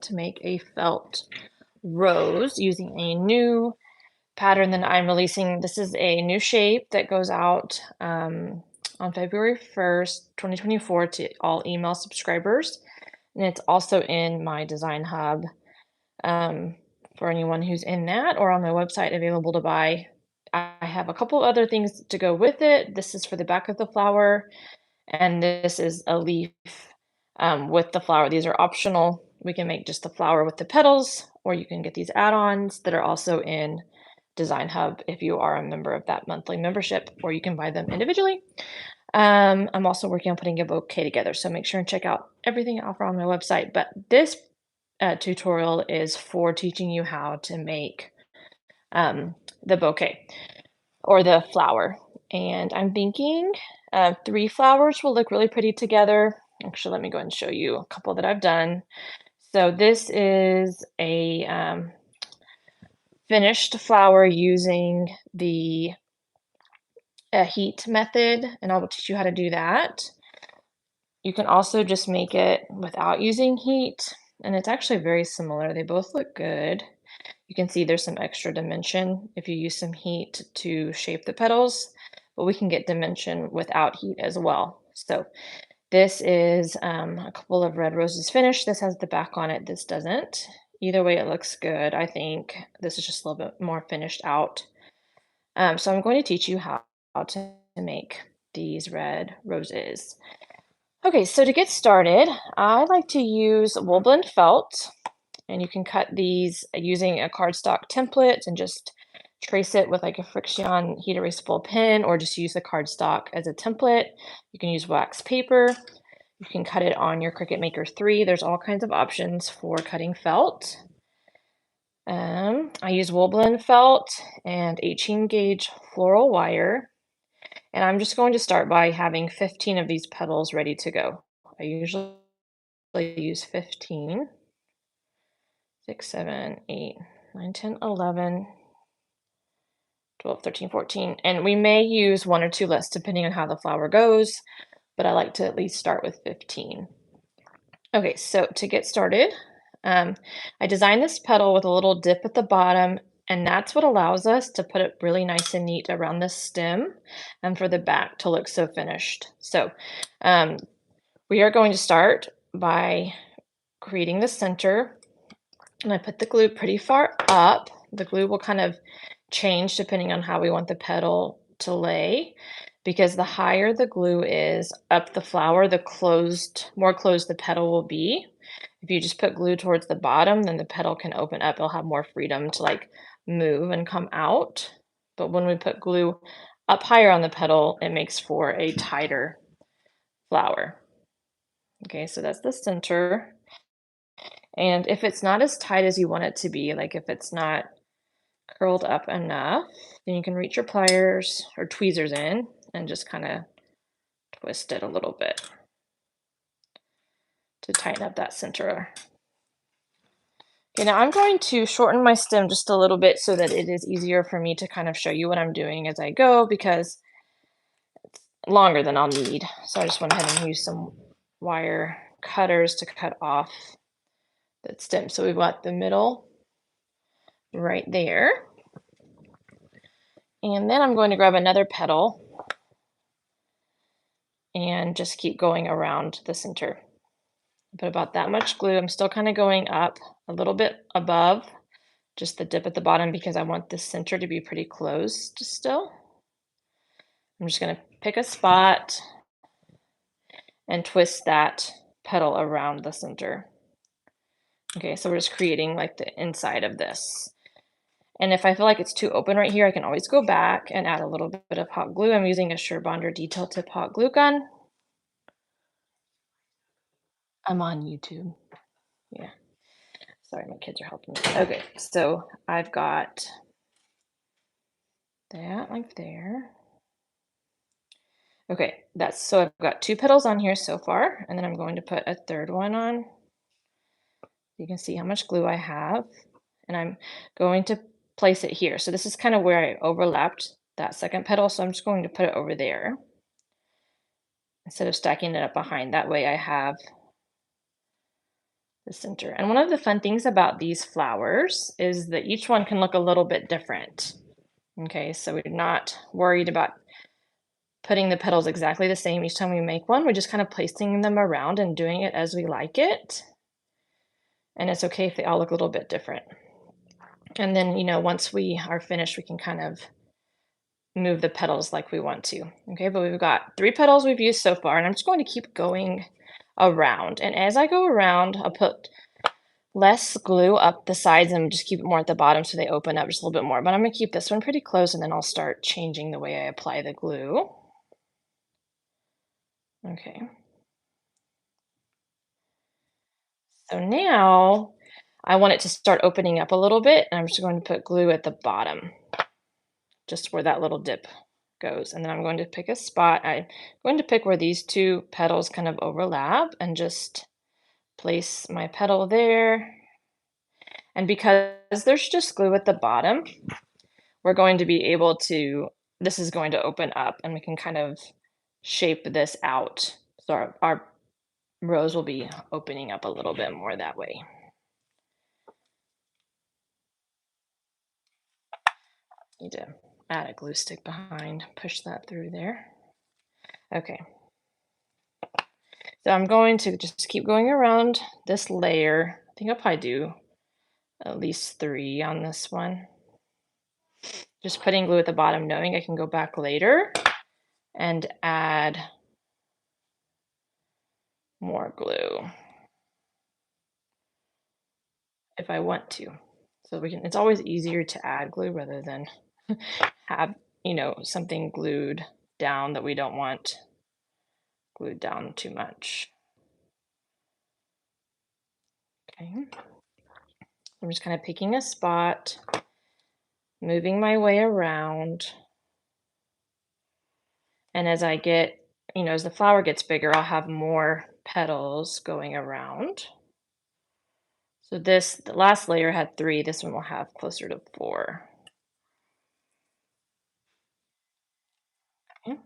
to make a felt rose using a new pattern that I'm releasing. This is a new shape that goes out on February 1st, 2024 to all email subscribers. And it's also in my design hub um, for anyone who's in that or on my website available to buy. I have a couple other things to go with it. This is for the back of the flower, and this is a leaf with the flower. These are optional. We can make just the flower with the petals, or you can get these add-ons that are also in Design Hub if you are a member of that monthly membership, or you can buy them individually. I'm also working on putting a bouquet together, so make sure and check out everything I offer on my website. But this tutorial is for teaching you how to make the bouquet or the flower. And I'm thinking 3 flowers will look really pretty together. Actually, let me go ahead and show you a couple that I've done. So this is a finished flower using the heat method, and I will teach you how to do that. You can also just make it without using heat, and it's actually very similar. They both look good. You can see there's some extra dimension if you use some heat to shape the petals, but we can get dimension without heat as well. So this is a couple of red roses finished. This has the back on it. This doesn't. Either way, it looks good. I think this is just a little bit more finished out. So I'm going to teach you how to make these red roses. Okay, so to get started, I like to use wool blend felt, and you can cut these using a cardstock template and just trace it with like a Friction heat erasable pen, or just use the cardstock as a template. You can use wax paper. You can cut it on your Cricut Maker 3. There's all kinds of options for cutting felt. I use wool blend felt and 18 gauge floral wire. And I'm just going to start by having 15 of these petals ready to go. I usually use 15, 6, 7, 8, 9, 10, 11, 12, 13, 14. And we may use 1 or 2 less depending on how the flower goes, but I like to at least start with 15. Okay, so to get started, I designed this petal with a little dip at the bottom, and that's what allows us to put it really nice and neat around the stem and for the back to look so finished. So we are going to start by creating the center, and I put the glue pretty far up. The glue will kind of change depending on how we want the petal to lay, because the higher the glue is up the flower, the more closed the petal will be. If you just put glue towards the bottom, then the petal can open up. It'll have more freedom to like move and come out. But when we put glue up higher on the petal, it makes for a tighter flower. Okay, so that's the center. And if it's not as tight as you want it to be, like if it's not curled up enough, then you can reach your pliers or tweezers in and just kind of twist it a little bit to tighten up that center. Okay, now I'm going to shorten my stem just a little bit so that it is easier for me to kind of show you what I'm doing as I go, because it's longer than I'll need. So I just went ahead and used some wire cutters to cut off that stem. So we've got the middle right there. And then I'm going to grab another petal and just keep going around the center. Put about that much glue. I'm still kind of going up a little bit above just the dip at the bottom because I want the center to be pretty closed still. I'm just going to pick a spot and twist that petal around the center. Okay, so we're just creating like the inside of this. And if I feel like it's too open right here, I can always go back and add a little bit of hot glue. I'm using a Surebonder detail tip hot glue gun. I'm on YouTube. Yeah. Sorry, my kids are helping me. Okay, so I've got that like there. Okay, so I've got 2 petals on here so far, and then I'm going to put a third one on. You can see how much glue I have, and I'm going to place it here. So this is kind of where I overlapped that second petal, so I'm just going to put it over there instead of stacking it up behind. That way I have the center. And one of the fun things about these flowers is that each one can look a little bit different. Okay, so we're not worried about putting the petals exactly the same each time we make one. We're just kind of placing them around and doing it as we like it. And it's okay if they all look a little bit different. And then, once we are finished, we can kind of move the petals like we want to. Okay, but we've got 3 petals we've used so far, and I'm just going to keep going around. And as I go around, I'll put less glue up the sides and just keep it more at the bottom so they open up just a little bit more. But I'm going to keep this one pretty close, and then I'll start changing the way I apply the glue. Okay. So now I want it to start opening up a little bit, and I'm just going to put glue at the bottom, just where that little dip goes. And then I'm going to pick a spot. I'm going to pick where these 2 petals kind of overlap and just place my petal there. And because there's just glue at the bottom, we're going to be able to, this is going to open up and we can kind of shape this out. So our rose will be opening up a little bit more that way. Need to add a glue stick behind, push that through there. Okay. So I'm going to just keep going around this layer. I think I'll probably do at least 3 on this one. Just putting glue at the bottom, knowing I can go back later and add more glue if I want to. So we can, it's always easier to add glue rather than have, something glued down that we don't want glued down too much. Okay. I'm just kind of picking a spot, moving my way around. And as I get, as the flower gets bigger, I'll have more petals going around. So the last layer had 3, this one will have closer to 4. Okay.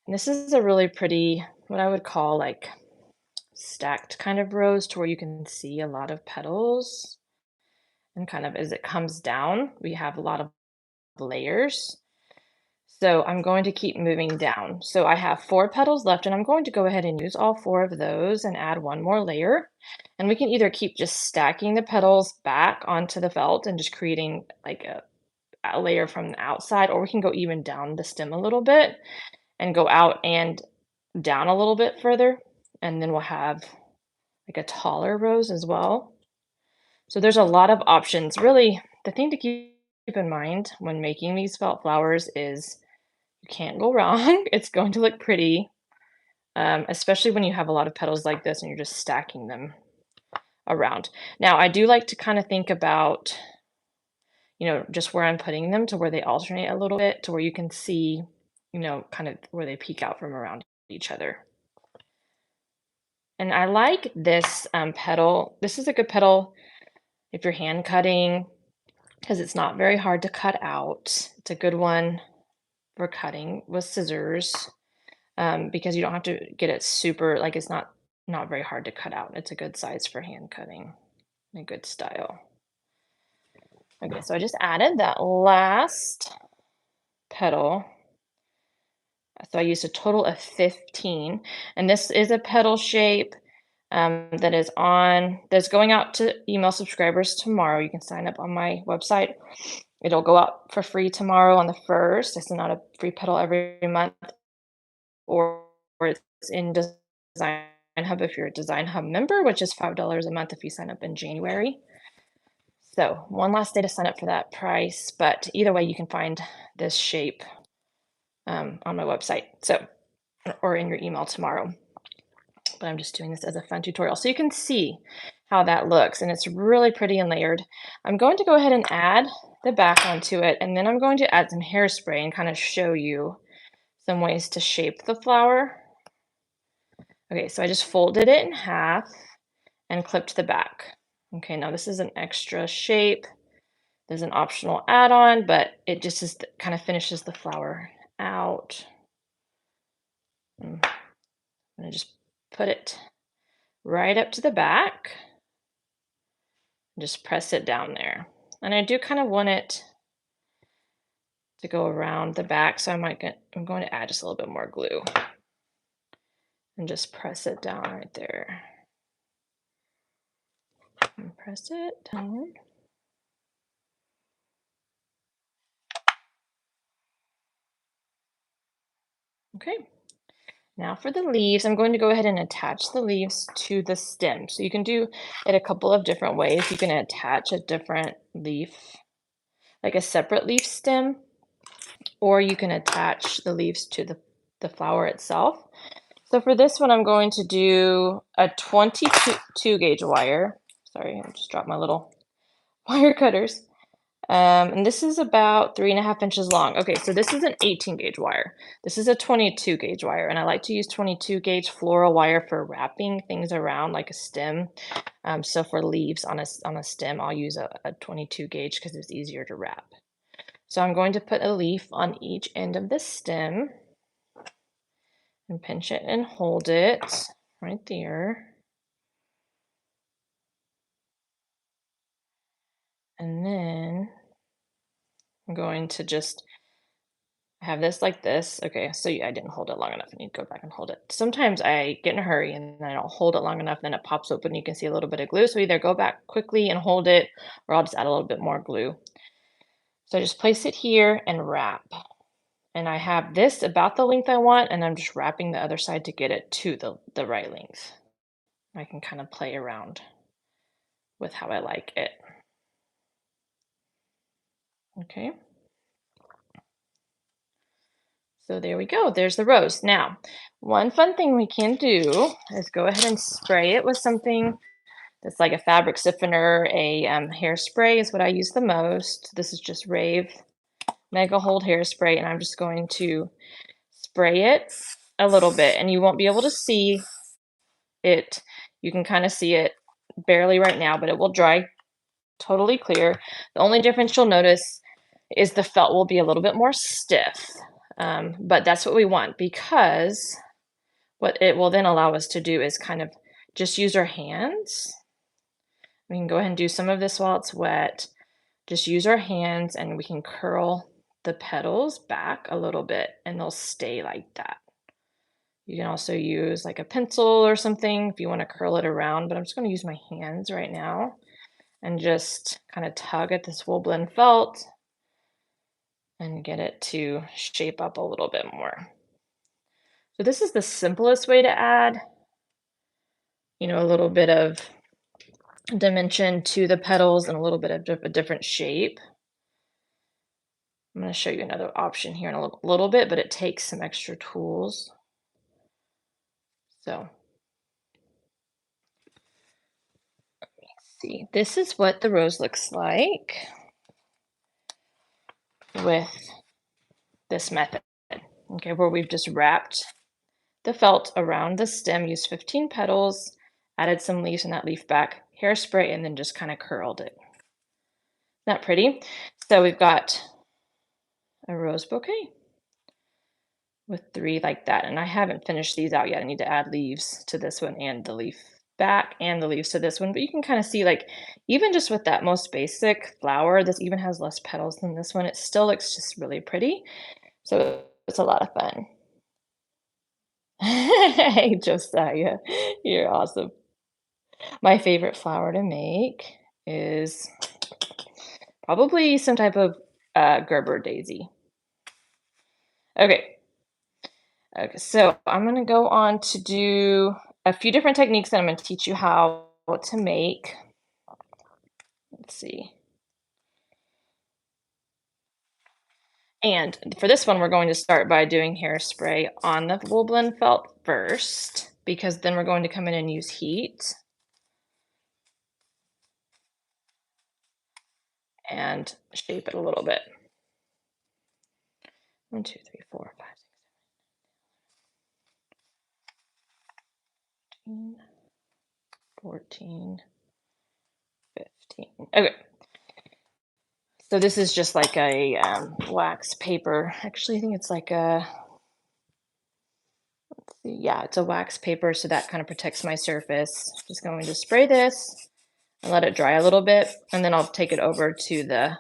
And this is a really pretty, what I would call like stacked kind of rose to where you can see a lot of petals. And kind of as it comes down, we have a lot of layers. So I'm going to keep moving down. So I have 4 petals left, and I'm going to go ahead and use all 4 of those and add one more layer. And we can either keep just stacking the petals back onto the felt and just creating like a layer from the outside, or we can go even down the stem a little bit and go out and down a little bit further. And then we'll have like a taller rose as well. So there's a lot of options. Really, the thing to keep in mind when making these felt flowers is you can't go wrong. It's going to look pretty, especially when you have a lot of petals like this and you're just stacking them around. Now, I do like to kind of think about, just where I'm putting them to where they alternate a little bit to where you can see, kind of where they peek out from around each other. And I like this petal. This is a good petal if you're hand cutting because it's not very hard to cut out. It's a good one for cutting with scissors because you don't have to get it super, like it's not very hard to cut out. It's a good size for hand cutting, a good style. Okay, so I just added that last petal. So I used a total of 15, and this is a petal shape that's going out to email subscribers tomorrow. You can sign up on my website. It'll go out for free tomorrow on the 1st. I send out a free petal every month, or it's in Design Hub if you're a Design Hub member, which is $5 a month if you sign up in January. So one last day to sign up for that price, but either way, you can find this shape on my website, or in your email tomorrow. But I'm just doing this as a fun tutorial so you can see how that looks, and it's really pretty and layered. I'm going to go ahead and add the back onto it, and then I'm going to add some hairspray and kind of show you some ways to shape the flower. Okay, so I just folded it in half and clipped the back. Okay, now this is an extra shape. There's an optional add-on, but it just kind of finishes the flower out. I'm gonna just put it right up to the back. Just press it down there. And I do kind of want it to go around the back, so I'm going to add just a little bit more glue and just press it down right there. And press it down. Okay. Now for the leaves, I'm going to go ahead and attach the leaves to the stem. So you can do it a couple of different ways. You can attach a different leaf, like a separate leaf stem, or you can attach the leaves to the flower itself. So for this one, I'm going to do a 22 gauge wire. Sorry, I just dropped my little wire cutters. And this is about 3.5 inches long. Okay, so this is an 18 gauge wire. This is a 22 gauge wire, and I like to use 22 gauge floral wire for wrapping things around like a stem. So for leaves on a stem, I'll use a 22 gauge because it's easier to wrap. So I'm going to put a leaf on each end of the stem and pinch it and hold it right there. And then I'm going to just have this like this. Okay, so I didn't hold it long enough. I need to go back and hold it. Sometimes I get in a hurry and I don't hold it long enough, then it pops open. You can see a little bit of glue. So either go back quickly and hold it, or I'll just add a little bit more glue. So I just place it here and wrap. And I have this about the length I want, and I'm just wrapping the other side to get it to the right length. I can kind of play around with how I like it. Okay. So there we go. There's the rose. Now, one fun thing we can do is go ahead and spray it with something that's like a fabric softener. A hairspray is what I use the most. This is just Rave Mega Hold hairspray, and I'm just going to spray it a little bit, and you won't be able to see it. You can kind of see it barely right now, but it will dry totally clear. The only difference you'll notice is the felt will be a little bit more stiff. But that's what we want, because what it will then allow us to do is kind of just use our hands. We can go ahead and do some of this while it's wet. Just use our hands and we can curl the petals back a little bit and they'll stay like that. You can also use like a pencil or something if you want to curl it around, but I'm just going to use my hands right now and just kind of tug at this wool blend felt and get it to shape up a little bit more. So this is the simplest way to add, a little bit of dimension to the petals and a little bit of a different shape. I'm going to show you another option here in a little bit, but it takes some extra tools. So let's see. This is what the rose looks like with this method. Okay, where we've just wrapped the felt around the stem, used 15 petals, added some leaves in that leaf back, hairspray, and then just kind of curled it. Isn't that pretty? So we've got a rose bouquet with 3 like that. And I haven't finished these out yet. I need to add leaves to this one and the leaf back and the leaves to this one. But you can kind of see, like, even just with that most basic flower, this even has less petals than this one. It still looks just really pretty. So it's a lot of fun. Hey, Josiah, you're awesome. My favorite flower to make is probably some type of Gerber daisy. Okay. Okay, so I'm going to go on to do a few different techniques that I'm going to teach you how to make. Let's see. And for this one, we're going to start by doing hairspray on the wool blend felt first, because then we're going to come in and use heat and shape it a little bit. 1, 2, 3, 4, 5, 6, 14, 15. Okay. So this is just like a wax paper. Actually, I think it's like a, let's Yeah, it's a wax paper, so that kind of protects my surface. Just going to spray this and let it dry a little bit, and then I'll take it over to the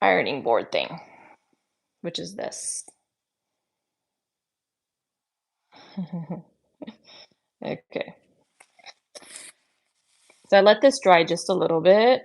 ironing board thing, which is this. Okay. So I let this dry just a little bit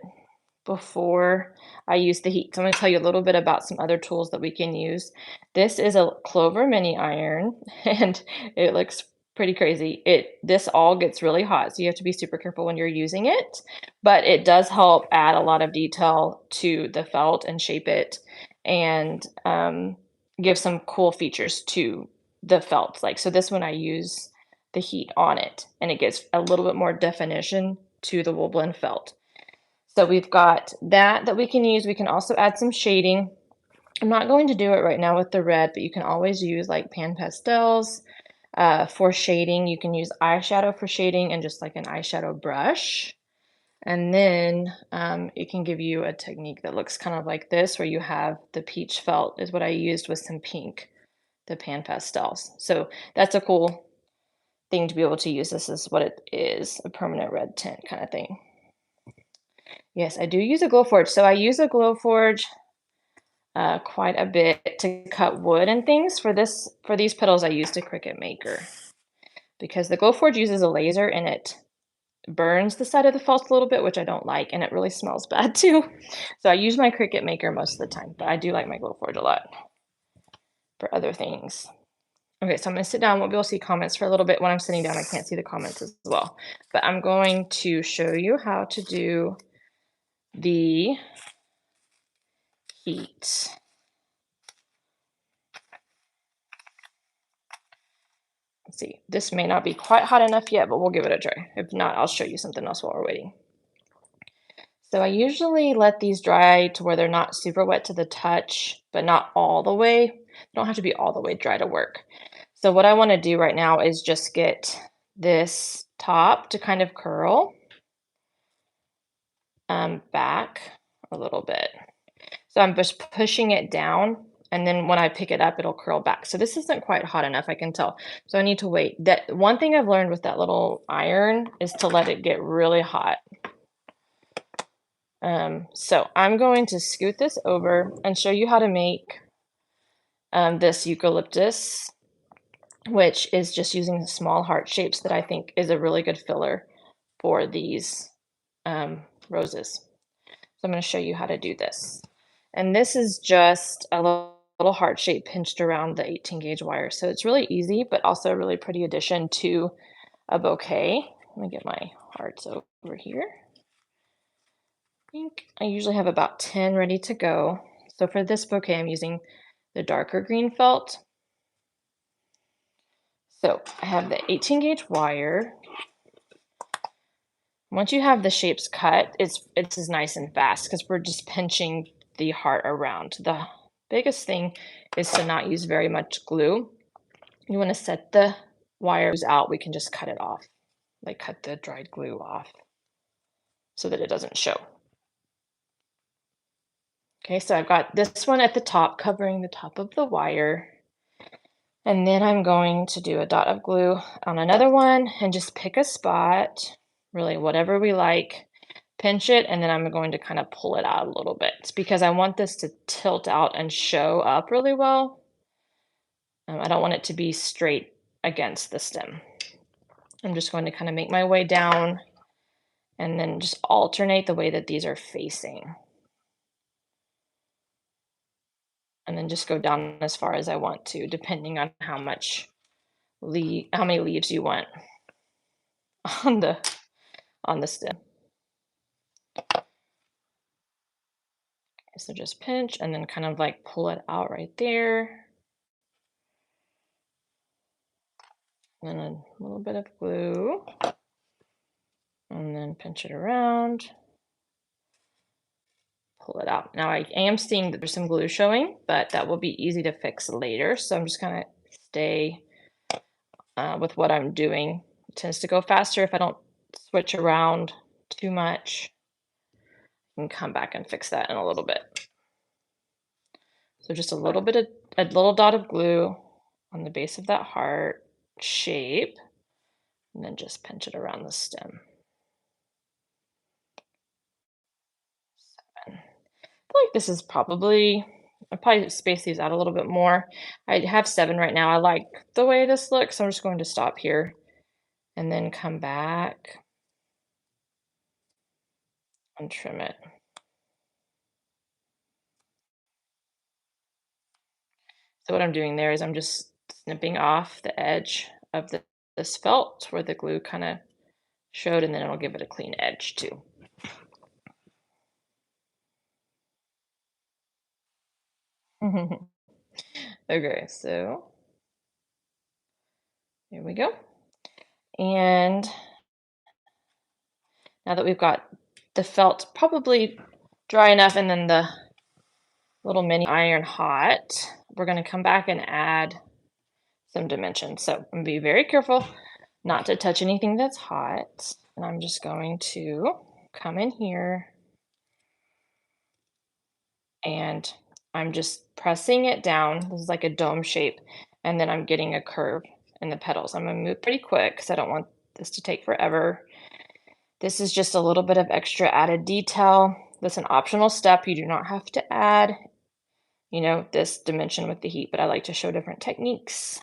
before I use the heat. So I'm going to tell you a little bit about some other tools that we can use. This is a Clover mini iron and it looks pretty crazy. This all gets really hot, so you have to be super careful when you're using it, but it does help add a lot of detail to the felt and shape it and give some cool features to the felt. Like so this one I use the heat on it and it gives a little bit more definition to the wool blend felt. So we've got that we can use. We can also add some shading. I'm not going to do it right now with the red, but you can always use like pan pastels for shading. You can use eyeshadow for shading and just like an eyeshadow brush. And then it can give you a technique that looks kind of like this, where you have the peach felt is what I used with some pink, the pan pastels. So that's a cool thing to be able to use. This is what it is, a permanent red tint kind of thing. Yes, I do use a Glowforge. So I use a Glowforge quite a bit to cut wood and things. For these petals, I used a Cricut Maker because the Glowforge uses a laser and it burns the side of the false a little bit, which I don't like, and it really smells bad too. So I use my Cricut Maker most of the time, but I do like my Glowforge a lot for other things. Okay, so I'm going to sit down. Won't be able to see comments for a little bit. When I'm sitting down, I can't see the comments as well. But I'm going to show you how to do the heat. Let's see, this may not be quite hot enough yet, but we'll give it a try. If not, I'll show you something else while we're waiting. So I usually let these dry to where they're not super wet to the touch, but not all the way. They don't have to be all the way dry to work. So what I want to do right now is just get this top to kind of curl back a little bit. So I'm just pushing it down, and then when I pick it up, it'll curl back. So this isn't quite hot enough, I can tell. So I need to wait. That one thing I've learned with that little iron is to let it get really hot. So I'm going to scoot this over and show you how to make this eucalyptus, which is just using small heart shapes that I think is a really good filler for these roses. So I'm going to show you how to do this. And this is just a little heart shape pinched around the 18 gauge wire. So it's really easy, but also a really pretty addition to a bouquet. Let me get my hearts over here. I usually have about 10 ready to go. So for this bouquet, I'm using the darker green felt. So I have the 18 gauge wire. Once you have the shapes cut, it's as nice and fast because we're just pinching the heart around. The biggest thing is to not use very much glue. You want to set the wires out. We can just cut it off, like cut the dried glue off so that it doesn't show. Okay, so I've got this one at the top covering the top of the wire. And then I'm going to do a dot of glue on another one and just pick a spot, really whatever we like, pinch it, and then I'm going to kind of pull it out a little bit. It's because I want this to tilt out and show up really well. I don't want it to be straight against the stem. I'm just going to kind of make my way down and then just alternate the way that these are facing. And then just go down as far as I want to, depending on how many leaves you want on the stem. So just pinch and then kind of like pull it out right there. And then a little bit of glue. And then pinch it around. Pull it out. Now I am seeing that there's some glue showing, but that will be easy to fix later. So I'm just going to stay with what I'm doing. It tends to go faster if I don't switch around too much. I can come back and fix that in a little bit. So just a little dot of glue on the base of that heart shape, and then just pinch it around the stem. I feel like this is probably I'll probably space these out a little bit more. I have 7 right now. I like the way this looks, so I'm just going to stop here and then come back and trim it. So what I'm doing there is I'm just snipping off the edge of this felt where the glue kind of showed, and then it'll give it a clean edge too. Okay, so here we go. And now that we've got the felt probably dry enough and then the little mini iron hot, we're going to come back and add some dimension. So I'm going to be very careful not to touch anything that's hot. And I'm just going to come in here and I'm just pressing it down. This is like a dome shape. And then I'm getting a curve in the petals. I'm going to move pretty quick because I don't want this to take forever. This is just a little bit of extra added detail. That's an optional step. You do not have to add, this dimension with the heat, but I like to show different techniques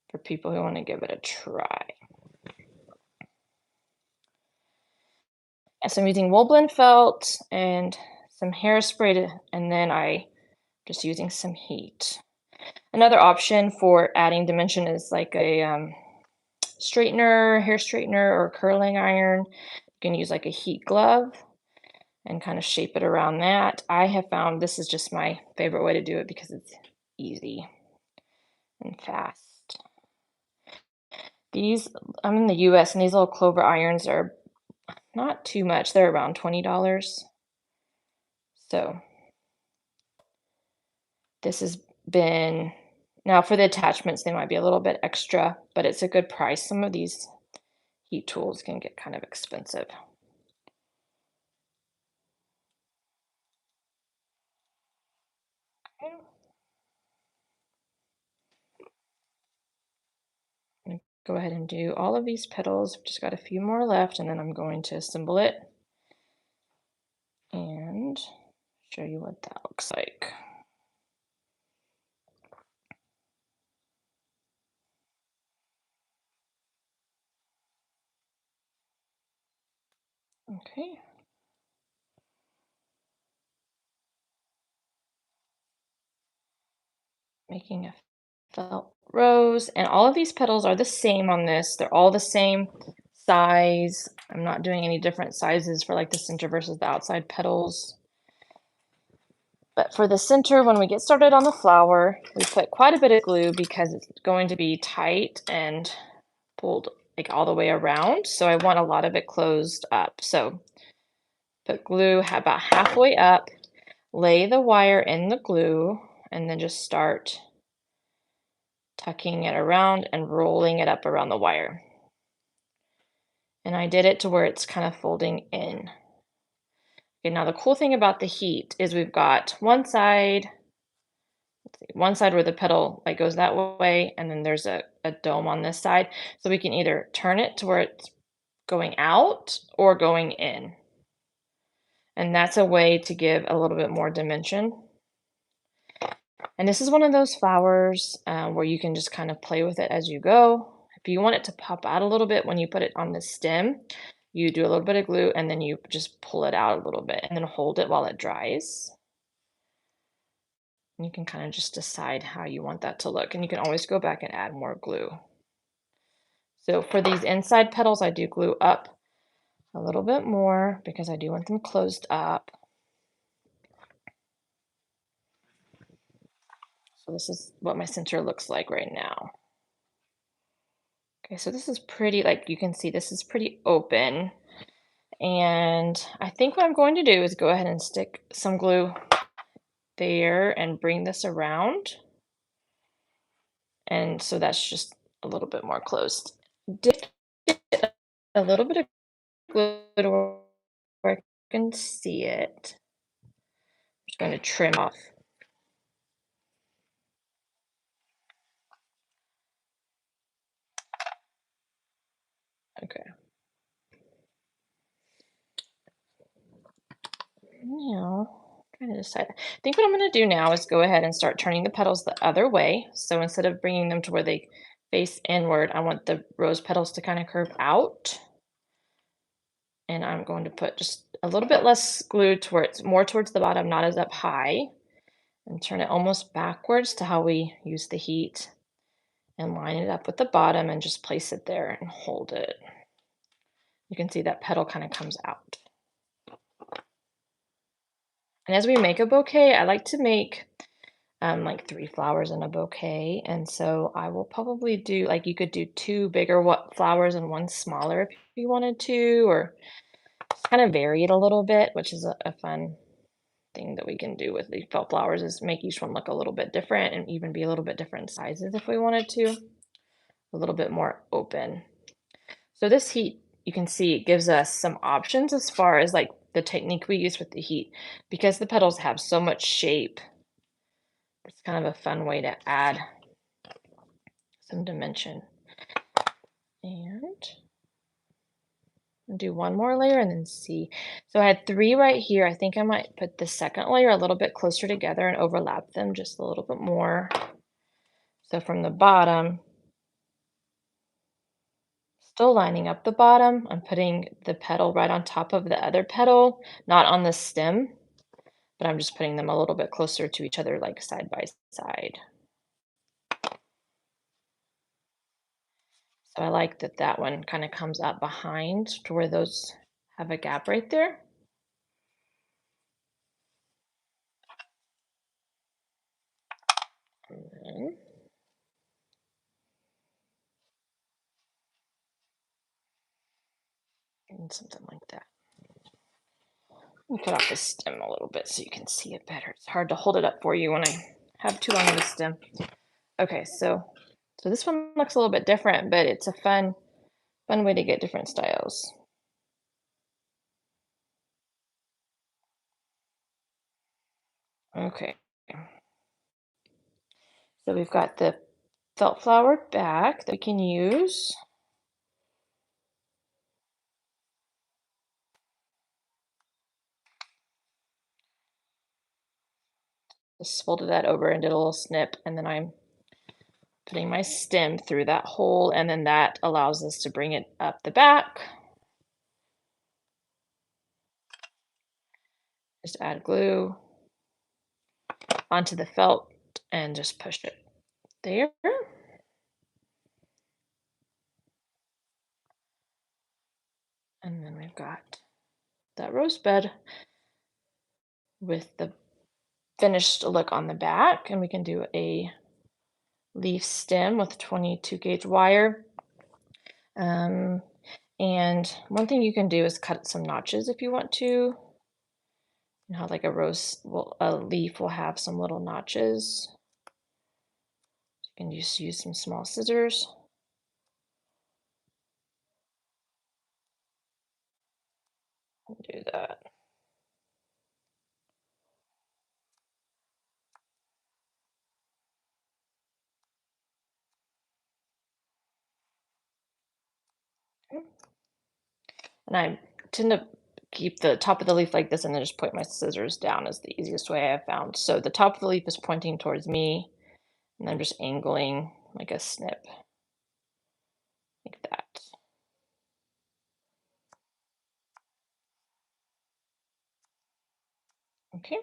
for people who want to give it a try. And so I'm using wool blend felt and some hairspray, and then I just using some heat. Another option for adding dimension is like a straightener, hair straightener, or curling iron. You can use like a heat glove and kind of shape it around that. I have found this is just my favorite way to do it because it's easy and fast. These, I'm in the US, and these little clover irons are not too much. They're around $20. So this has been, now for the attachments, they might be a little bit extra, but it's a good price. Some of these heat tools can get kind of expensive. Okay. I'm going to go ahead and do all of these petals. I've just got a few more left, and then I'm going to assemble it and show you what that looks like. Okay. Making a felt rose, and all of these petals are the same on this. They're all the same size. I'm not doing any different sizes for like the center versus the outside petals. But for the center, when we get started on the flower, we put quite a bit of glue because it's going to be tight and pulled like all the way around. So I want a lot of it closed up. So put glue about halfway up, lay the wire in the glue, and then just start tucking it around and rolling it up around the wire. And I did it to where it's kind of folding in. Okay, now the cool thing about the heat is we've got one side where the petal like goes that way, and then there's a dome on this side. So we can either turn it to where it's going out or going in. And that's a way to give a little bit more dimension. And this is one of those flowers where you can just kind of play with it as you go. If you want it to pop out a little bit when you put it on the stem, you do a little bit of glue and then you just pull it out a little bit and then hold it while it dries. And you can kind of just decide how you want that to look. And you can always go back and add more glue. So for these inside petals, I do glue up a little bit more because I do want them closed up. So this is what my center looks like right now. Okay, so this is pretty, like you can see, this is pretty open. And I think what I'm going to do is go ahead and stick some glue there and bring this around. And so that's just a little bit more closed. Dip a little bit of glue to where I can see it. I'm just going to trim off. Okay. Now, trying to decide. I think what I'm going to do now is go ahead and start turning the petals the other way. So instead of bringing them to where they face inward, I want the rose petals to kind of curve out. And I'm going to put just a little bit less glue towards more towards the bottom, not as up high, and turn it almost backwards to how we use the heat and line it up with the bottom and just place it there and hold it. You can see that petal kind of comes out. And as we make a bouquet, I like to make like 3 flowers in a bouquet. And so I will probably do like you could do 2 bigger flowers and 1 smaller if you wanted to, or just kind of vary it a little bit, which is a fun thing that we can do with leaf felt flowers is make each one look a little bit different and even be a little bit different sizes if we wanted to, a little bit more open. So this heat, you can see it gives us some options as far as like the technique we use with the heat. Because the petals have so much shape, it's kind of a fun way to add some dimension. And do one more layer and then see. So I had 3 right here. I think I might put the second layer a little bit closer together and overlap them just a little bit more. So from the bottom, still lining up the bottom, I'm putting the petal right on top of the other petal, not on the stem, but I'm just putting them a little bit closer to each other, like side by side. So I like that that one kind of comes up behind to where those have a gap right there. And something like that. Let me cut off the stem a little bit so you can see it better. It's hard to hold it up for you when I have too long of a stem. Okay, so this one looks a little bit different, but it's a fun way to get different styles. Okay, so we've got the felt flower back that we can use. Just folded that over and did a little snip, and then I'm putting my stem through that hole, and then that allows us to bring it up the back. Just add glue onto the felt and just push it there. And then we've got that rose bed with the finished look on the back, and we can do a leaf stem with 22 gauge wire. Um, and one thing you can do is cut some notches if you want to. You know how like a leaf will have some little notches. You can just use some small scissors. And do that. And I tend to keep the top of the leaf like this and then just point my scissors down is the easiest way I've found. So the top of the leaf is pointing towards me, and I'm just angling like a snip, like that. Okay.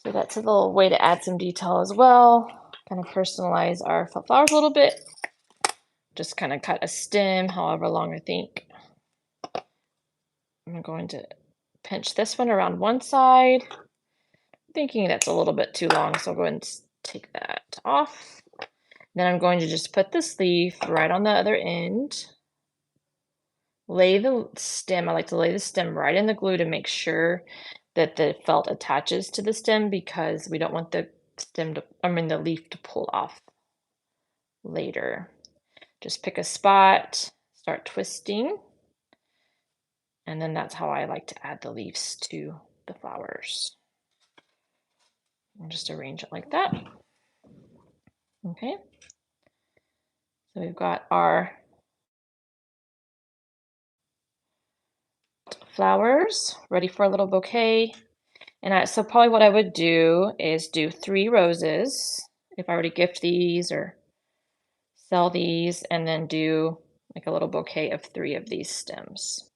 So that's a little way to add some detail as well. Kind of personalize our flowers a little bit. Just kind of cut a stem, however long I think. I'm going to pinch this one around one side. Thinking that's a little bit too long, so I'll go ahead and take that off. Then I'm going to just put this leaf right on the other end. Lay the stem, I like to lay the stem right in the glue to make sure that the felt attaches to the stem because we don't want the the leaf to pull off later. Just pick a spot, start twisting, and then that's how I like to add the leaves to the flowers. I'll just arrange it like that. Okay. So we've got our flowers ready for a little bouquet. And so probably what I would do is do 3 roses if I were to gift these or sell these, and then do like a little bouquet of 3 of these stems.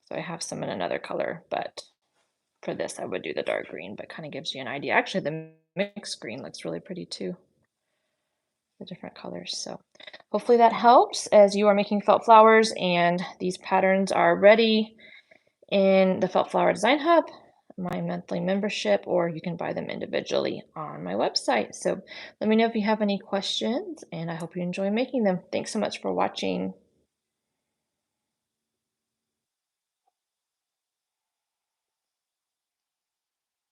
So I have some in another color, but for this I would do the dark green, but kind of gives you an idea. Actually, the mixed green looks really pretty too, the different colors. So hopefully that helps as you are making felt flowers, and these patterns are ready in the Felt Flower Design Hub, my monthly membership, or you can buy them individually on my website. So let me know if you have any questions, and I hope you enjoy making them. Thanks so much for watching.